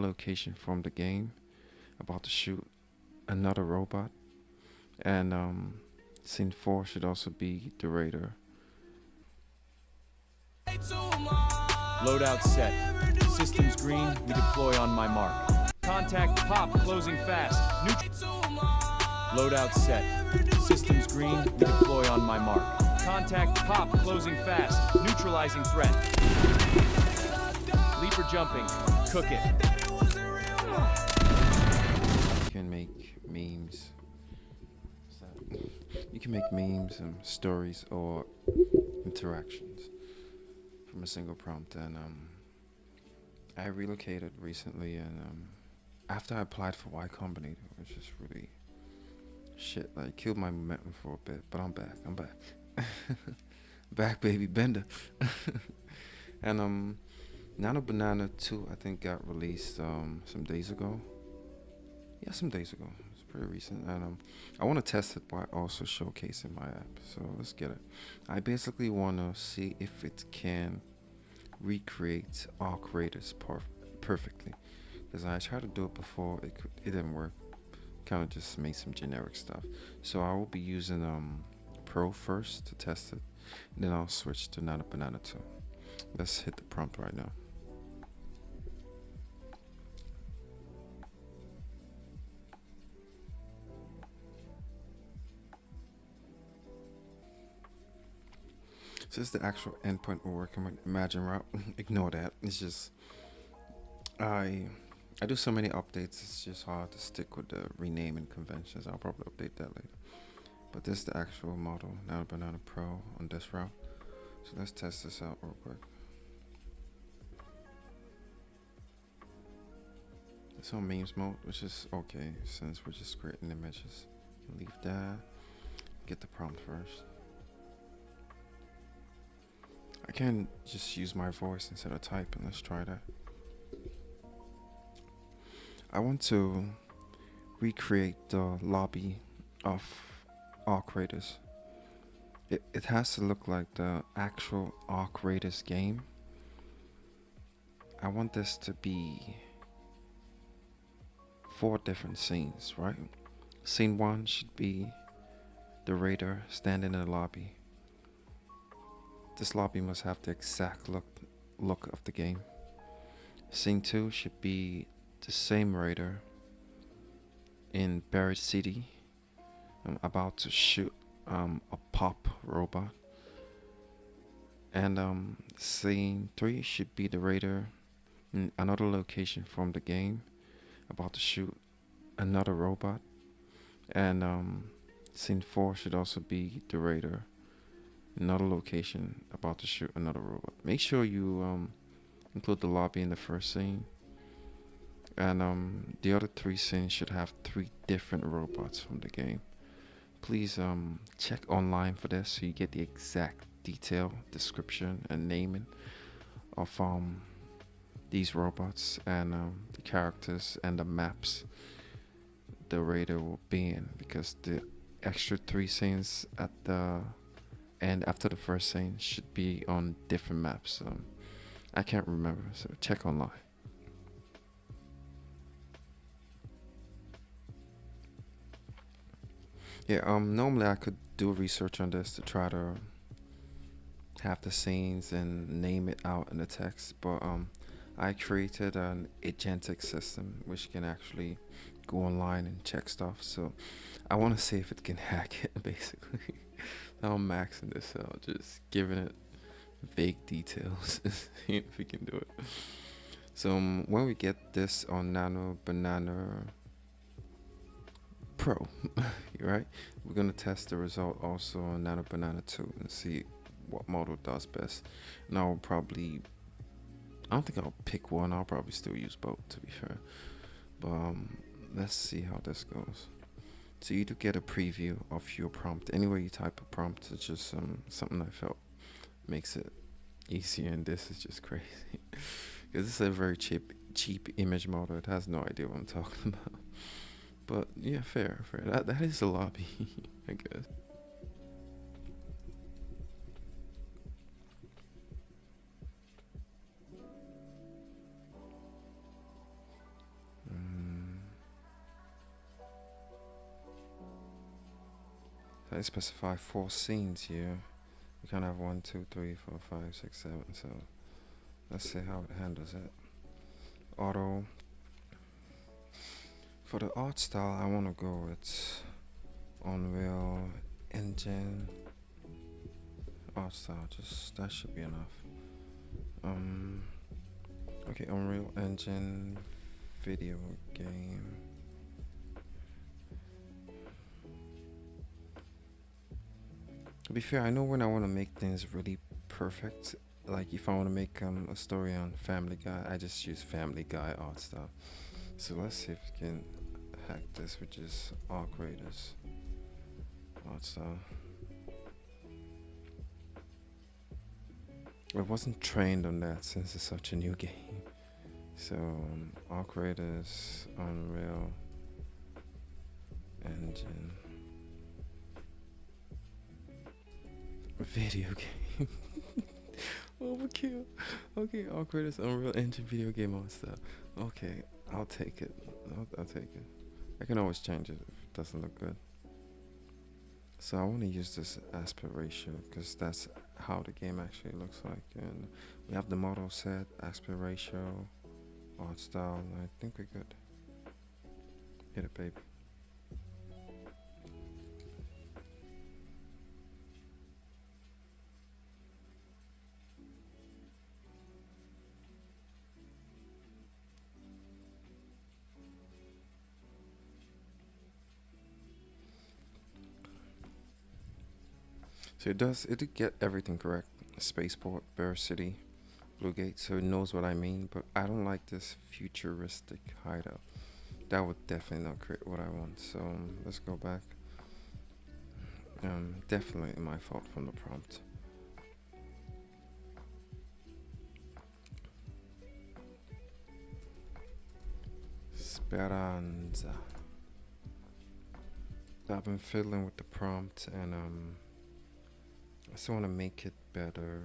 location from the game, about to shoot another robot, and scene 4 should also be the raider. Loadout set. Systems green. We deploy on my mark. Contact pop. Closing fast. Loadout set. Systems green. We deploy on my mark. Contact pop. Closing fast. Neutralizing threat. Leaper jumping. Cook it. You can make memes. You can make memes and stories or interactions from a single prompt. And I relocated recently, and after I applied for Y Combinator, which is really shit, like killed my momentum for a bit, but I'm back. Back, baby, bender. And Nano Banana 2, I think, got released some days ago. Yeah, some days ago. It's pretty recent, and I want to test it by also showcasing my app. So let's get it. I basically want to see if it can recreate arc raiders perfectly, because I tried to do it before. It didn't work. Kind of just made some generic stuff. So I will be using Pro first to test it, and then I'll switch to Nano Banana 2. Let's hit the prompt right now. So this is the actual endpoint we're working with. Imagine route. Ignore that. It's just I do so many updates. It's just hard to stick with the renaming conventions. I'll probably update that later. But this is the actual model, Nano Banana Pro on this route. So let's test this out real quick. It's on memes mode, which is okay since we're just creating images. Leave that. Get the prompt first. I can just use my voice instead of typing. Let's try that. I want to recreate the lobby of Arc Raiders. It has to look like the actual Arc Raiders game. I want this to be 4 different scenes, right? Scene 1 should be the raider standing in the lobby. This lobby must have the exact look of the game. Scene 2 should be the same raider in Buried City. I'm about to shoot a pop robot. And scene 3 should be the raider in another location from the game, about to shoot another robot. And scene 4 should also be the raider, another location, about to shoot another robot. Make sure you include the lobby in the first scene. And the other 3 scenes should have 3 different robots from the game. Please check online for this so you get the exact detail, description, and naming of these robots and the characters and the maps the raider will be in, because the extra 3 scenes at the end after the first scene should be on different maps. I can't remember, so check online. Yeah, normally I could do research on this to try to have the scenes and name it out in the text, but I created an Agentic system which can actually go online and check stuff. So I want to see if it can hack it, basically. I'm maxing this out, just giving it vague details, seeing if we can do it. So when we get this on Nano Banana Pro, right, we're gonna test the result also on Nano Banana 2 and see what model does best. And I don't think I'll pick one. I'll probably still use both, to be fair. But let's see how this goes. So you do get a preview of your prompt. Anywhere you type a prompt, it's just something I felt makes it easier, and this is just crazy. Because this is a very cheap image model. It has no idea what I'm talking about. But yeah, fair. That is a lobby, I guess. So I specify 4 scenes here. We can have 1, 2, 3, 4, 5, 6, 7. So let's see how it handles it. Auto. For the art style, I want to go with Unreal Engine art style. Just that should be enough. Okay, Unreal Engine video game. To be fair, I know when I want to make things really perfect, like if I want to make a story on Family Guy, I just use Family Guy art style. So let's see if we can hack this, which is all creators art style. I wasn't trained on that since it's such a new game. So all creators, Unreal Engine video game. Overkill. Okay, all creators, Unreal Engine video game art style. Okay, I'll take it. I'll take it. I can always change it if it doesn't look good. So I want to use this aspect ratio because that's how the game actually looks like. And we have the model set, aspect ratio, art style. I think we're good. Hit it, baby. So it did get everything correct. Spaceport, Bear City, Blue Gate, so it knows what I mean, but I don't like this futuristic hideout. That would definitely not create what I want. So let's go back. Definitely my fault from the prompt. Speranza. I've been fiddling with the prompt and I still want to make it better.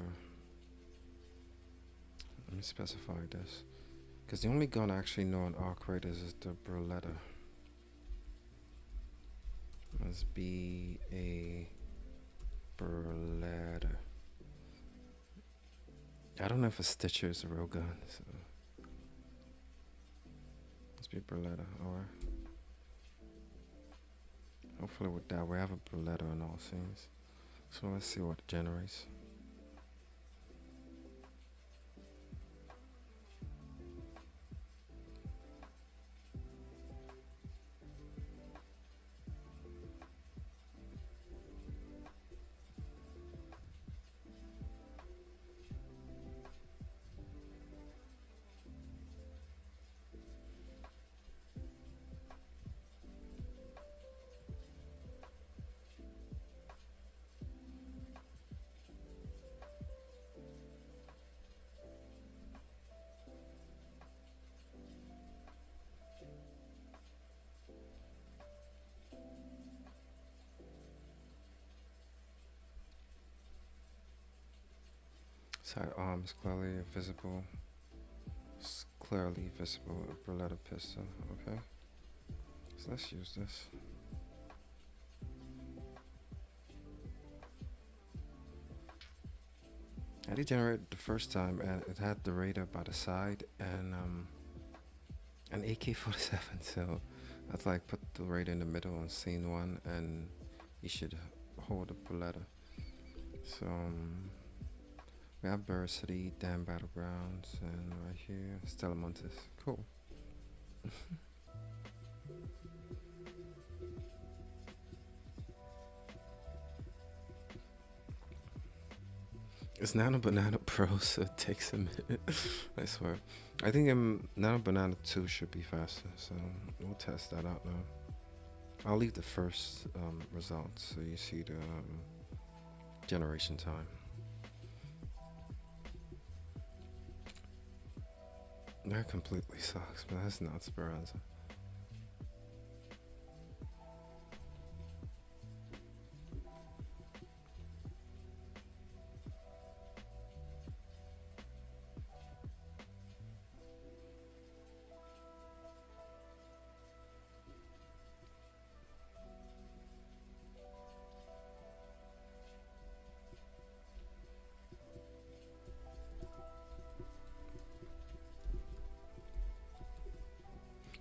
Let me specify this. Because the only gun I actually know on Arc Raiders is the Burletta. Must be a Burletta. I don't know if a Stitcher is a real gun, so must be a Burletta, or hopefully with that we have a Burletta in all scenes. So let's see what it generates. Sidearm is clearly visible. It's clearly visible. A Burletta pistol. Okay. So let's use this. I did generate it the first time, and it had the radar by the side and an AK-47. So I'd like put the radar in the middle on scene 1, and you should hold a Burletta. So we have Burr City, Dam Battlegrounds, and right here, Stella Montes. Cool. It's Nano Banana Pro, so it takes a minute. I swear. I think Nano Banana 2 should be faster, so we'll test that out now. I'll leave the first results so you see the generation time. That completely sucks, but that's not Speranza.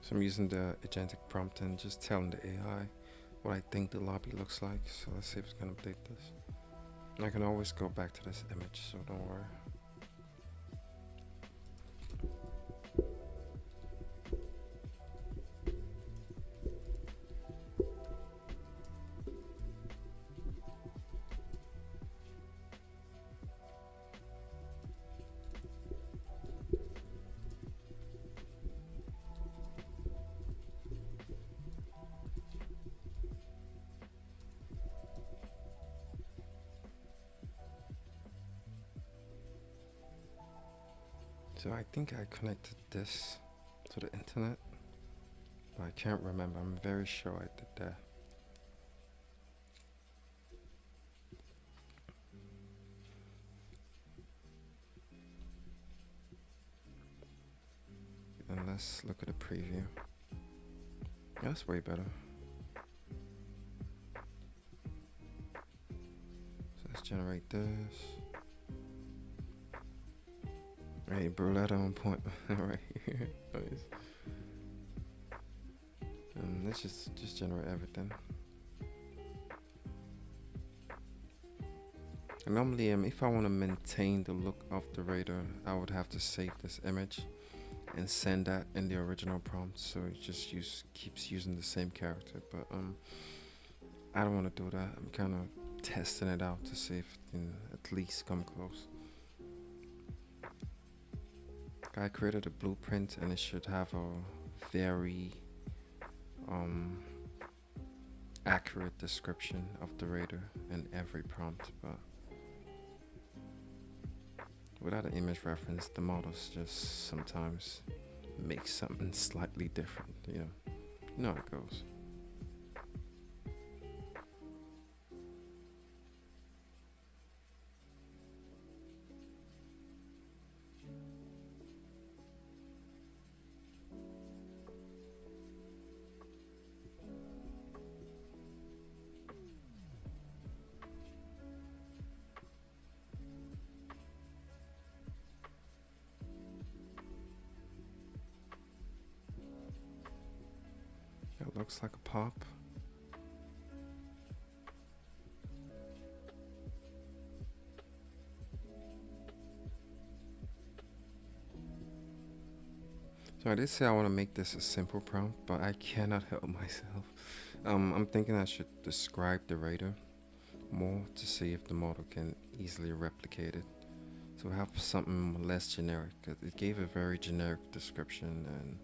So I'm using the Agentic prompt and just telling the AI what I think the lobby looks like. So let's see if it's gonna update this. And I can always go back to this image, so don't worry. So I think I connected this to the internet, but I can't remember. I'm very sure I did that. And let's look at the preview. That's way better. So let's generate this. Hey, Burletta on point right here. Nice. And let's just generate everything. And normally, if I want to maintain the look of the radar, I would have to save this image and send that in the original prompt, so it just keeps using the same character. But I don't want to do that. I'm kind of testing it out to see if it can at least come close. I created a blueprint and it should have a very accurate description of the radar in every prompt, but without an image reference, the models just sometimes make something slightly different. You know how it goes. It looks like a pop. So I did say I want to make this a simple prompt, but I cannot help myself. I'm thinking I should describe the radar more to see if the model can easily replicate it. So have something less generic. It gave a very generic description, and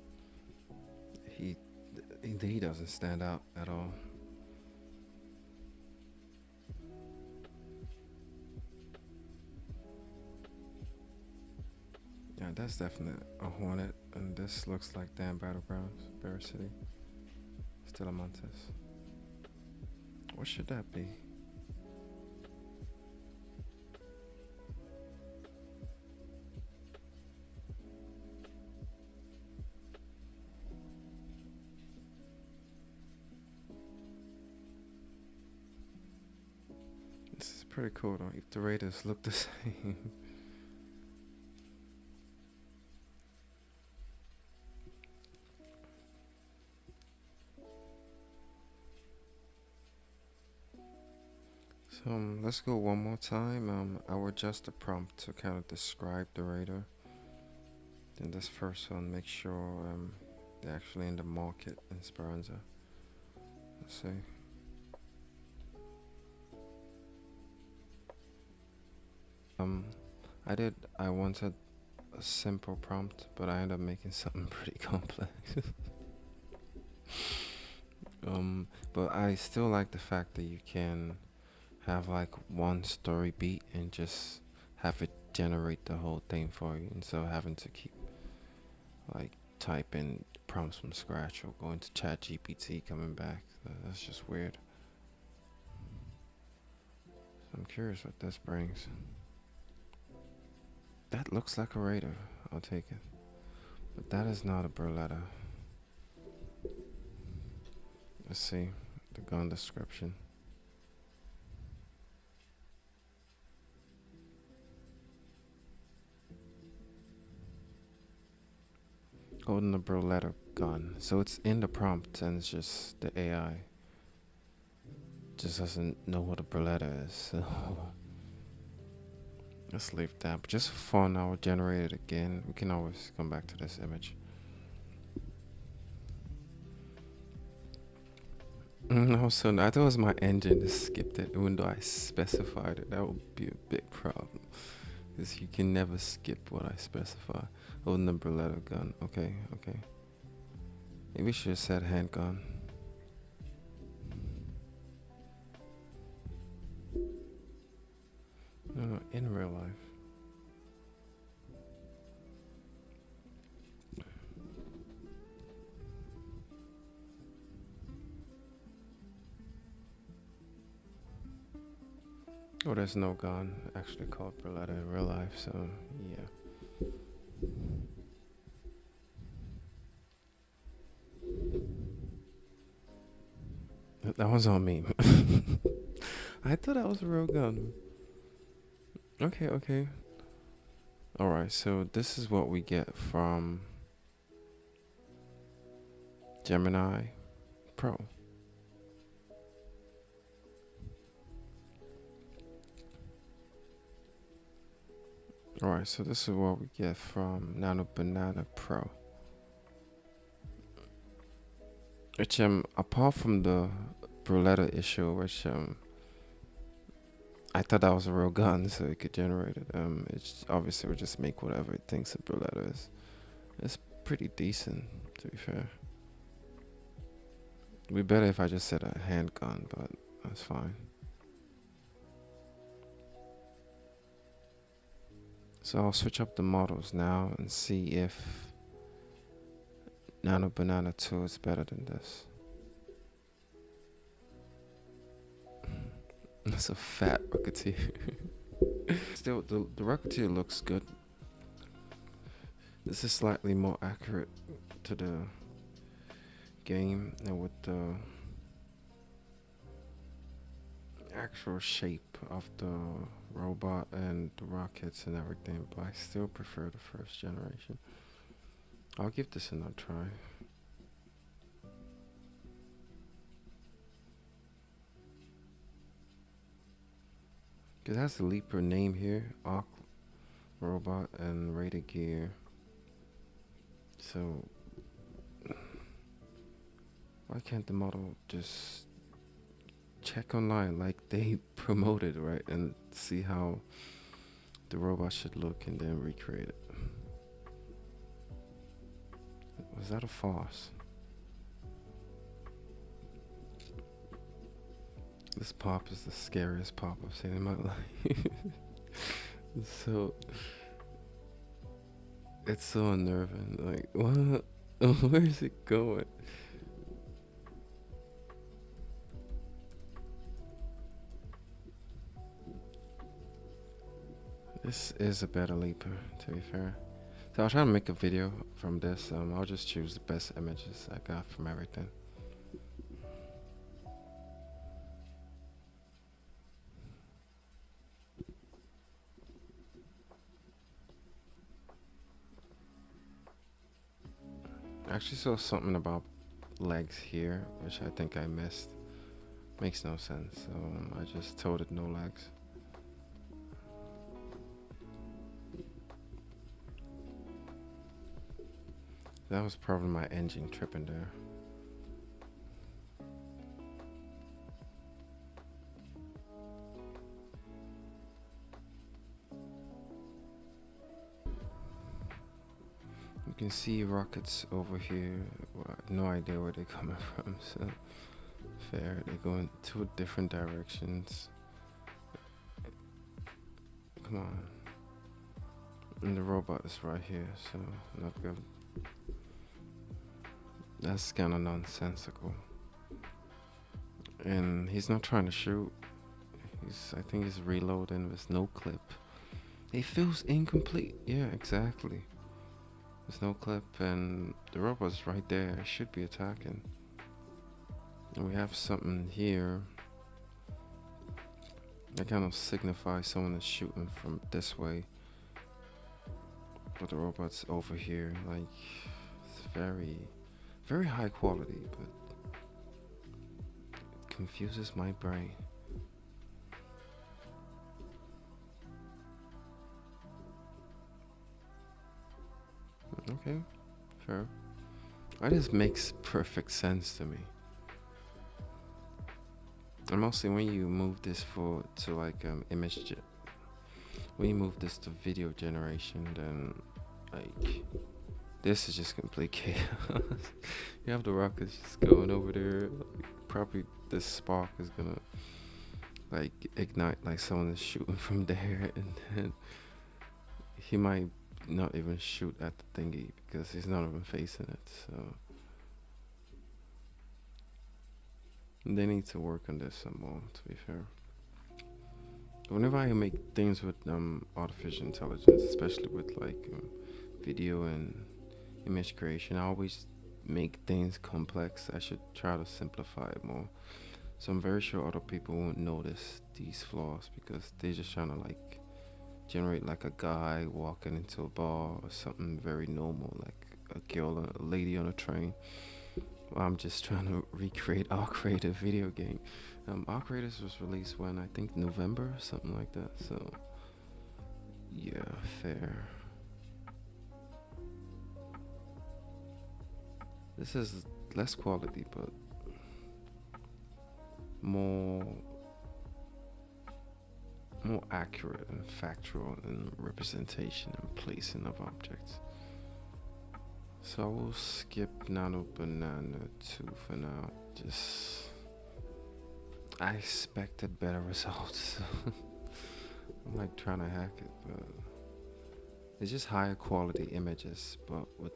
he doesn't stand out at all. Yeah, that's definitely a Hornet, and this looks like Dan Battlegrounds, Bear City, Stellamontes. What should that be? This is pretty cool though, if the radars look the same. So let's go one more time. I will adjust the prompt to kind of describe the radar. Then this first one, make sure they're actually in the market in Speranza. Let's see. I wanted a simple prompt, but I ended up making something pretty complex. But I still like the fact that you can have like one story beat and just have it generate the whole thing for you instead of having to keep like type in prompts from scratch or going to chat GPT coming back. That's just weird. So I'm curious what this brings. That looks like a radar. I'll take it. But that is not a Burletta. Let's see the gun description. Holding a Burletta gun. So it's in the prompt, and it's just the AI just doesn't know what a Burletta is. So let's leave that. But just for fun, I'll generate it again. We can always come back to this image. Also, I thought it was my engine that skipped it, even though I specified it. That would be a big problem, because you can never skip what I specify. Oh, the Burletta gun. Okay, okay. Maybe we should have said handgun. No, in real life. Oh, there's no gun actually called Burletta in real life, so yeah. That was on me. I thought that was a real gun. Okay, okay. Alright, so this is what we get from Gemini Pro. Alright, so this is what we get from Nano Banana Pro. Which apart from the Burletta issue, which I thought that was a real gun, so it could generate it. It's obviously would just make whatever it thinks a Burletta is. It's pretty decent, to be fair. It'd be better if I just said a handgun, but that's fine. So I'll switch up the models now and see if Nano Banana 2 is better than this. That's a fat Rocketeer. Still, the Rocketeer looks good. This is slightly more accurate to the game and with the actual shape of the robot and the rockets and everything, but I still prefer the first generation. I'll give this another try. Cause it has the Leaper name here, Arc Robot and Rated Gear. So why can't the model just check online like they promoted, right, and see how the robot should look and then recreate it? Was that a farce? This pop is the scariest pop I've seen in my life. So it's so unnerving. Like, what? Where is it going? This is a better Leaper, to be fair. So I'll try to make a video from this. I'll just choose the best images I got from everything. I actually saw something about legs here, which I think I missed. Makes no sense, so I just told it no legs. That was probably my engine tripping there. You can see rockets over here. Well, I have no idea where they're coming from, so fair. They go in two different directions. Come on. And the robot is right here, so not good. That's kind of nonsensical. And he's not trying to shoot. I think he's reloading with no clip. It feels incomplete. Yeah, exactly. There's no clip, and the robot's right there. It should be attacking. And we have something here that kind of signifies someone is shooting from this way, but the robot's over here. Like, it's very very high quality, but it confuses my brain. Okay, fair. This makes perfect sense to me. And mostly when you move this to like when you move this to video generation, then like this is just complete chaos. You have the rockets just going over there. Like, probably this spark is gonna like ignite like someone is shooting from there, and then he might not even shoot at the thingy because he's not even facing it. So they need to work on this some more, to be fair. Whenever I make things with artificial intelligence, especially with like video and image creation, I always make things complex. I should try to simplify it more. So I'm very sure other people won't notice these flaws because they're just trying to like generate like a guy walking into a bar or something very normal, like a girl, a lady on a train. Well, I'm just trying to recreate our creative video game. Our Creators was released when I think November or something like that. So yeah, fair. This is less quality, but more accurate and factual in representation and placing of objects. So I will skip Nano Banana 2 for now. Just I expected better results. I'm like trying to hack it, but it's just higher quality images, but with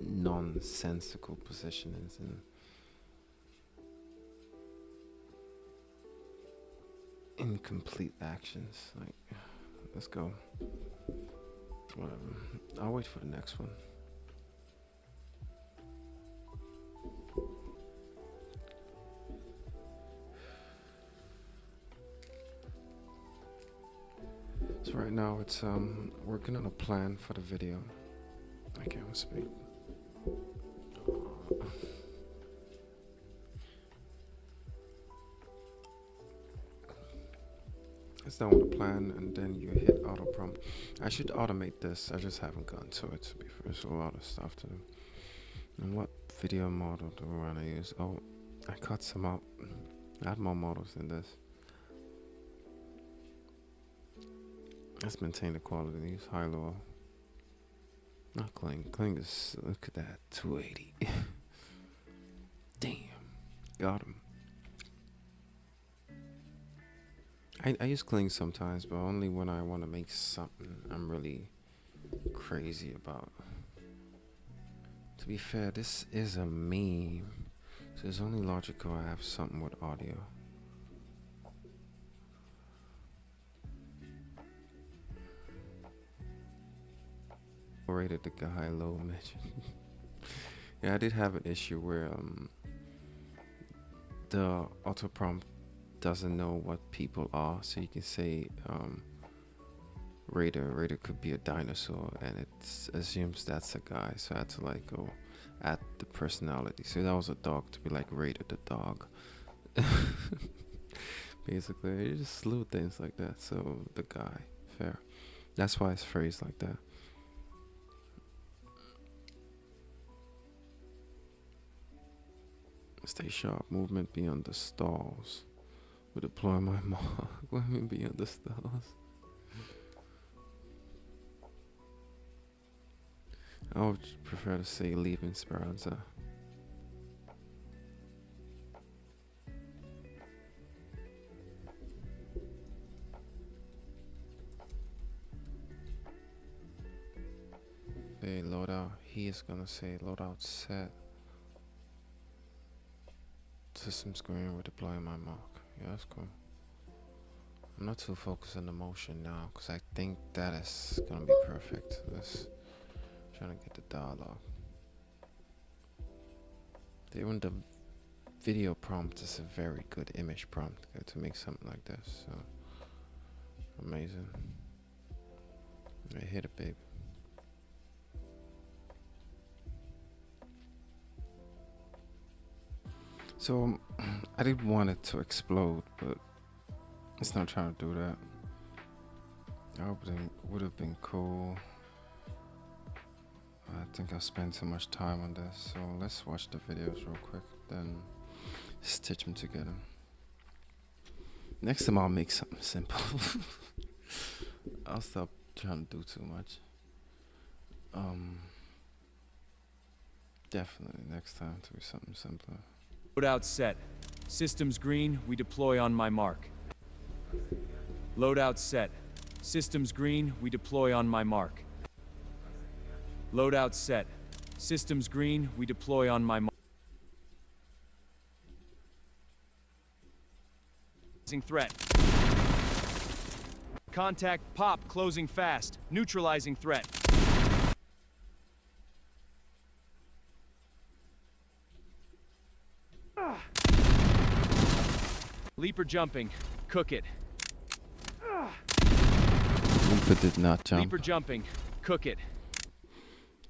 nonsensical positionings and incomplete actions. Like, let's go. Whatever. I'll wait for the next one. So right now it's working on a plan for the video. I can't speak. It's done with a plan, and then you hit auto prompt. I should automate this. I just haven't gotten to it, to be fair. There's a lot of stuff to do. And what video model do we want to use? Oh, I cut some out. I had more models than this. Let's maintain the quality. Use high low. Not cling. Cling is, look at that, 280. Damn, got him. I use cling sometimes, but only when I want to make something I'm really crazy about. To be fair, this is a meme, so it's only logical I have something with audio. Rated the guy low mention. Yeah, I did have an issue where the auto prompt doesn't know what people are, so you can say Raider could be a dinosaur, and it assumes that's a guy, so I had to like go add the personality. So that was a dog, to be like Raider the dog. Basically, you just little things like that. So the guy, fair. That's why it's phrased like that. Stay sharp. Movement beyond the stalls. We deploy my mark. Movement beyond the stalls. I would prefer to say leaving Speranza. Say loadout. He is gonna say loadout set. System screen, we're deploying my mark. Yeah, that's cool. I'm not too focused on the motion now because I think that is gonna be perfect. Let's trying to get the dialogue. Even the video prompt is a very good image prompt to make something like this. So amazing. I hit it, babe. So I did want it to explode, but it's not trying to do that. I hope it would have been cool. I think I spent too much time on this, so let's watch the videos real quick, then stitch them together. Next time I'll make something simple. I'll stop trying to do too much. Definitely next time to be something simpler. Loadout set. Systems green, we deploy on my mark. Loadout set. Systems green, we deploy on my mark. Loadout set. Systems green, we deploy on my mark. Threat. Contact pop closing fast. Neutralizing threat. Leaper jumping. Cook it. Leaper did not jump. Leaper jumping. Cook it.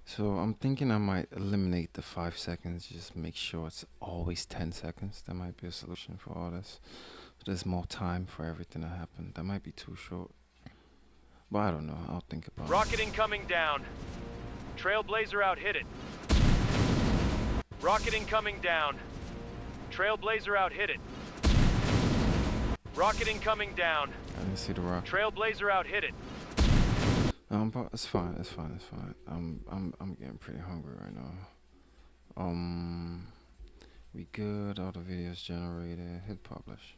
So I'm thinking I might eliminate the 5 seconds, just make sure it's always 10 seconds. That might be a solution for all this. So there's more time for everything to happen. That might be too short. But I don't know, I'll think about it. Rocket incoming down. Trailblazer out, hit it. Rocket incoming down. Trailblazer out, hit it. Rocket incoming down. I didn't see the rocket. Trailblazer out, hit it. But it's fine, it's fine, it's fine. I'm getting pretty hungry right now. We good, all the videos generated, hit publish.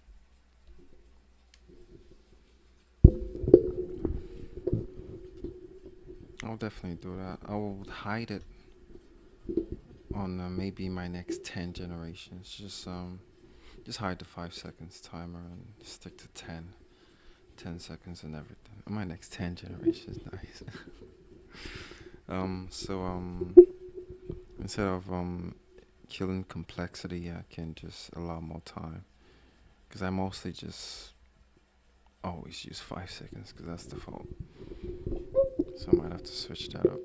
I'll definitely do that. I will hide it on maybe my next 10 generations. Just hide the 5 seconds timer and stick to 10 seconds and everything. My next 10 generations, nice. Instead of killing complexity, I can just allow more time. Because I mostly just always use 5 seconds because that's default. So I might have to switch that up.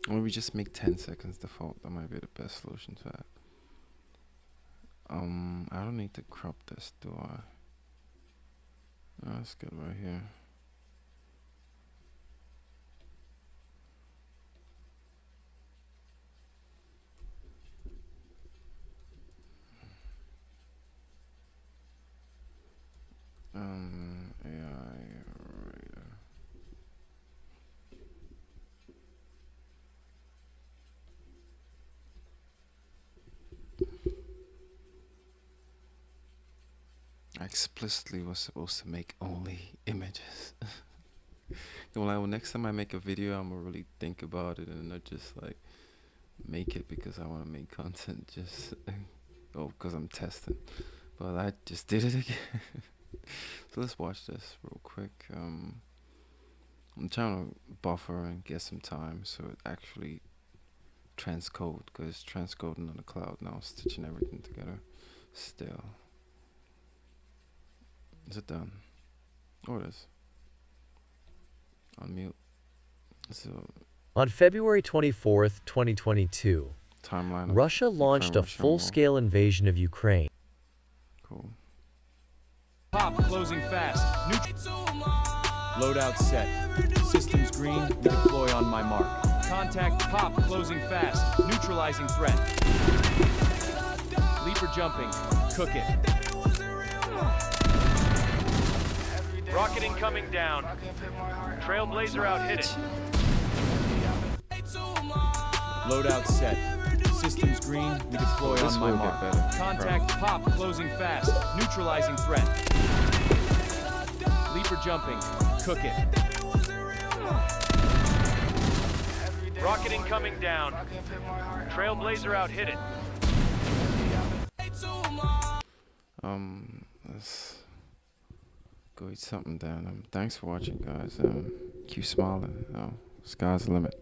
Or maybe just make 10 seconds default. That might be the best solution to that. I don't need to crop this, do I? No, that's good right here. AI radar. I explicitly was supposed to make only images. Well, next time I make a video, I'm gonna really think about it and not just like make it because I want to make content. Just because I'm testing. But I just did it again. So let's watch this real quick. I'm trying to buffer and get some time so it actually transcode, because it's transcoding on the cloud now, stitching everything together. Still. Is it done? Oh, it is. Unmute. So on February 24th, 2022, timeline. Russia launched a full-scale invasion of Ukraine. Cool. Pop closing fast. Loadout set. Systems green. We deploy on my mark. Contact pop closing fast. Neutralizing threat. Leaper jumping. Cook it. Rocket incoming down. Trailblazer out, hit it. Loadout set. Systems green, we deploy on my mark. Contact pop closing fast. Neutralizing threat. Leaper jumping. Cook it. Rocket incoming down. Trailblazer out, hit it. Let's go eat something down. Thanks for watching, guys. Keep smiling. Sky's the limit.